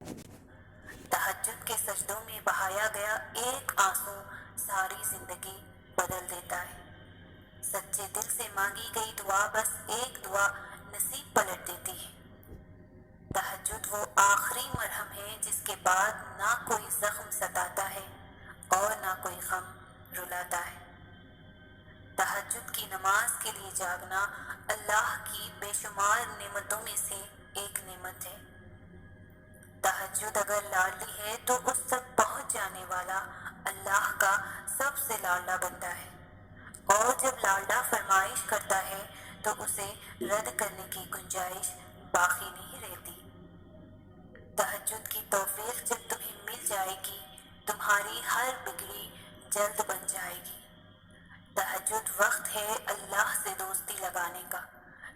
تہجد کے سجدوں میں بہایا گیا ایک آنسو ساری زندگی بدل دیتا ہے۔ سچے دل سے مانگی گئی دعا بس ایک دعا نصیب پلٹ دیتی ہے۔ تہجد وہ آخری مرہم ہے جس کے بعد نہ کوئی زخم ستاتا ہے اور نہ کوئی غم رلاتا ہے۔ تہجد کی نماز کے لیے جاگنا اللہ کی بے شمار نعمتوں میں سے ایک نعمت ہے۔ تہجد اگر لاڈلی ہے تو اس تک پہنچ جانے والا اللہ کا سب سے لاڈلا بنتا ہے، اور جب لاڈلا فرمائش کرتا ہے تو اسے رد کرنے کی گنجائش باقی نہیں رہتی۔ تہجد کی توفیق جب تمہیں مل جائے گی، تمہاری ہر بگڑی جلد بن جائے گی۔ تہجد وقت ہے اللہ سے دوستی لگانے کا،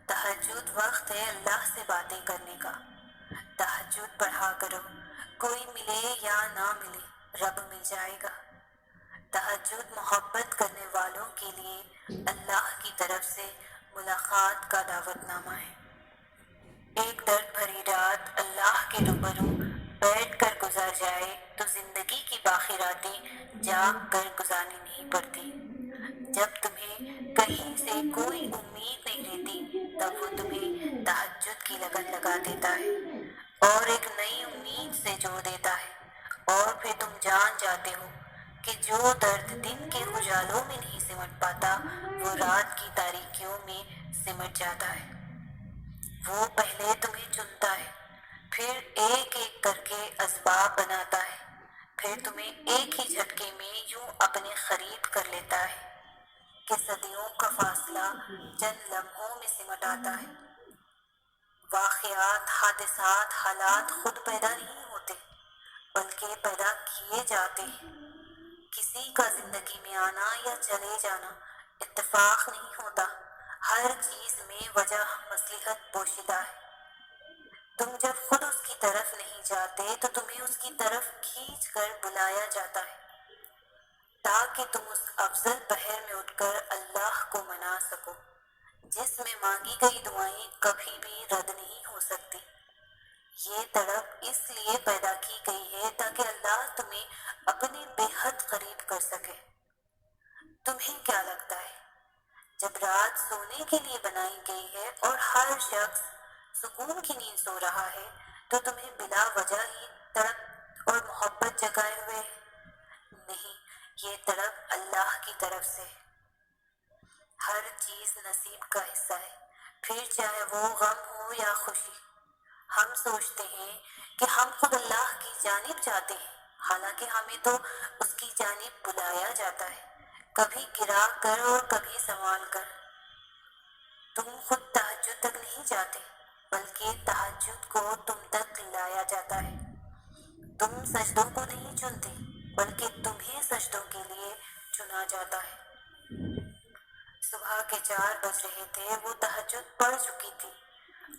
تہجد وقت ہے اللہ سے باتیں کرنے کا۔ تہجد پڑھا کرو، کوئی ملے یا نہ ملے رب مل جائے گا۔ تہجد محبت کرنے والوں کے لیے اللہ کی طرف سے ملاقات کا دعوت نامہ ہے۔ ایک درد بھری رات اللہ کے روبرو بیٹھ کر گزر جائے تو زندگی کی باقی راتیں جاگ کر گزارنی نہیں پڑتی۔ جب تمہیں کہیں سے کوئی امید نہیں رہتی تب وہ تمہیں تہجد کی لگن لگا دیتا ہے اور ایک نئی امید سے جوڑ دیتا ہے، اور پھر تم جان جاتے ہو کہ جو درد دن کے اجالوں میں نہیں سمٹ پاتا وہ رات کی تاریکیوں میں سمٹ جاتا ہے۔ وہ پہلے تمہیں چنتا ہے، پھر ایک ایک کر کے اسباب بناتا ہے، پھر تمہیں ایک ہی جھٹکے میں یوں اپنے قریب کر لیتا ہے کہ صدیوں کا فاصلہ چند لمحوں میں سمٹ آتا ہے۔ واقعات، حادثات، حالات خود پیدا نہیں ہوتے بلکہ پیدا کیے جاتے ہیں۔ کسی کا زندگی میں آنا یا چلے جانا اتفاق نہیں ہوتا، ہر چیز میں وجہ مصلحت پوشیدہ ہے۔ تم جب خود اس کی طرف نہیں جاتے تو تمہیں اس کی طرف کھینچ کر بلایا جاتا ہے تاکہ تم اس افضل بحر میں اٹھ کر اللہ کو منا سکو جس میں مانگی گئی دعائیں کبھی بھی رد نہیں ہو سکتی۔ یہ طلب اس لیے پیدا کی گئی ہے تاکہ اللہ تمہیں اپنے بے حد قریب کر سکے۔ تمہیں کیا لگتا ہے جب رات سونے کے لیے بنائی گئی ہے اور ہر شخص سکون کی نیند سو رہا ہے تو تمہیں بلا وجہ ہی تڑپ اور محبت جگائے ہوئے ہے؟ نہیں، یہ طلب اللہ کی طرف سے ہے۔ ہر چیز نصیب کا حصہ ہے، پھر چاہے وہ غم ہو یا خوشی۔ ہم سوچتے ہیں کہ ہم خود اللہ کی جانب جاتے ہیں، حالانکہ ہمیں تو اس کی جانب بلایا جاتا ہے، کبھی گرا کر اور کبھی سنبھال کر۔ تم خود تہجد تک نہیں جاتے بلکہ تہجد کو تم تک لایا جاتا ہے۔ تم سجدوں کو نہیں چنتے بلکہ تمہیں سجدوں کے لیے چنا جاتا ہے۔ صبح کے 4 بج رہے تھے، وہ تہجد پڑھ چکی تھی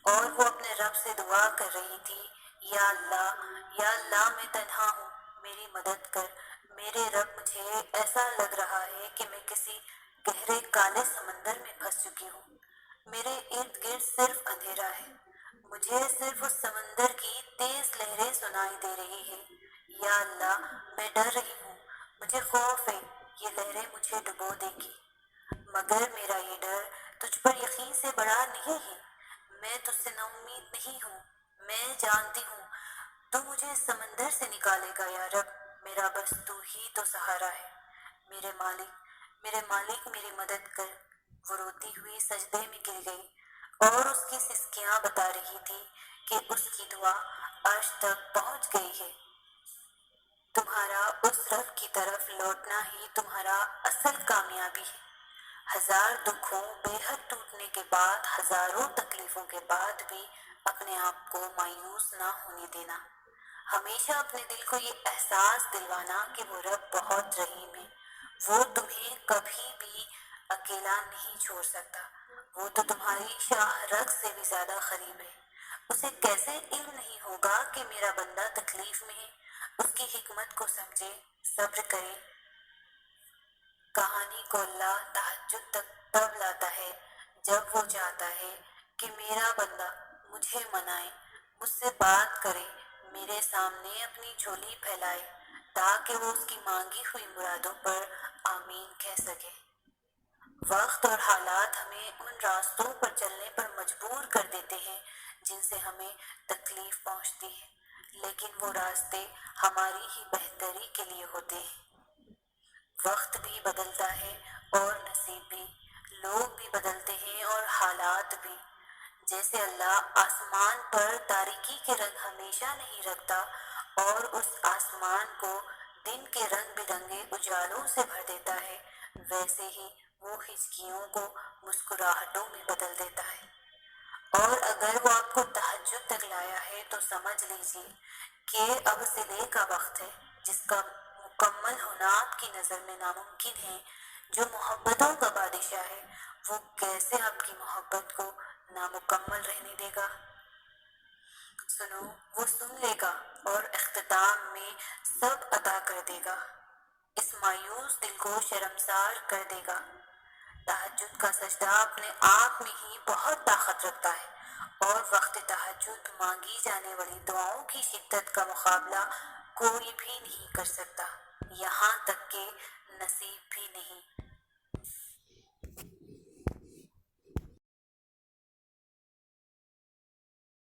اور وہ اپنے رب سے دعا کر رہی تھی، یا اللہ میں تنہا ہوں، میری مدد کر۔ میرے رب، مجھے ایسا لگ رہا ہے کہ میں کسی گہرے کالے سمندر میں پھنس چکی ہوں، میرے ارد گرد صرف اندھیرا ہے، مجھے صرف اس سمندر کی تیز لہریں سنائی دے رہی ہیں۔ یا اللہ، میں ڈر رہی ہوں، مجھے خوف ہے یہ لہریں مجھے ڈبو دے گی، مگر میرا یہ ڈر تجھ پر یقین سے بڑا نہیں ہے۔ میں تجھ سے نا امید نہیں ہوں، میں جانتی ہوں تو مجھے اس سمندر سے نکالے گا۔ یا رب، میرا بس تو ہی تو سہارا ہے۔ میرے مالک میری مدد کر۔ وہ روتی ہوئی سجدے میں گر گئی اور اس کی سسکیاں بتا رہی تھی کہ اس کی دعا عرش تک پہنچ گئی ہے۔ تمہارا اس رب کی طرف لوٹنا ہی تمہارا اصل کامیابی ہے۔ ہزار دکھوں، بے حد ٹوٹنے کے بعد، ہزاروں تکلیفوں کے بعد بھی اپنے آپ کو مایوس نہ ہونے دینا۔ ہمیشہ اپنے دل کو یہ احساس دلوانا کہ وہ رب بہت رحیم ہے، وہ تمہیں کبھی بھی اکیلا نہیں چھوڑ سکتا، وہ تو تمہاری شاہ رگ سے بھی زیادہ قریب ہے۔ اسے کیسے علم نہیں ہوگا کہ میرا بندہ تکلیف میں ہے؟ اس کی حکمت کو سمجھے، صبر کرے۔ کہانی کو اللہ تہجد تک تب لاتا ہے جب وہ چاہتا ہے کہ میرا بندہ مجھے منائے، مجھ سے بات کرے، میرے سامنے اپنی جھولی پھیلائے تاکہ وہ اس کی مانگی ہوئی مرادوں پر آمین کہہ سکے۔ وقت اور حالات ہمیں ان راستوں پر چلنے پر مجبور کر دیتے ہیں جن سے ہمیں تکلیف پہنچتی ہے، لیکن وہ راستے ہماری ہی بہتری کے لیے ہوتے ہیں۔ وقت بھی بدلتا ہے اور نصیب بھی، لوگ بھی بدلتے ہیں اور حالات بھی۔ جیسے اللہ آسمان پر تاریکی کے رنگ ہمیشہ نہیں رکھتا اور اس آسمان کو دن کے رنگ برنگے اجالوں سے بھر دیتا ہے، ویسے ہی وہ ہچکیوں کو مسکراہٹوں میں بدل دیتا ہے۔ اور اگر وہ آپ کو تہجد تک لایا ہے تو سمجھ لیجیے کہ اب صلے کا وقت ہے، جس کا مکمل ہونا آپ کی نظر میں ناممکن ہے۔ جو محبتوں کا بادشاہ ہے وہ کیسے آپ کی محبت کو نامکمل رہنے دے گا؟ سنو، وہ سن لے گا اور اختتام میں سب عطا کر دے گا، اس مایوس دل کو شرمسار کر دے گا۔ تہجد کا سجدہ اپنے آپ میں ہی بہت طاقت رکھتا ہے اور وقت تہجد مانگی جانے والی دعاؤں کی شدت کا مقابلہ کوئی بھی نہیں کر سکتا، یہاں تک کہ نصیب بھی نہیں۔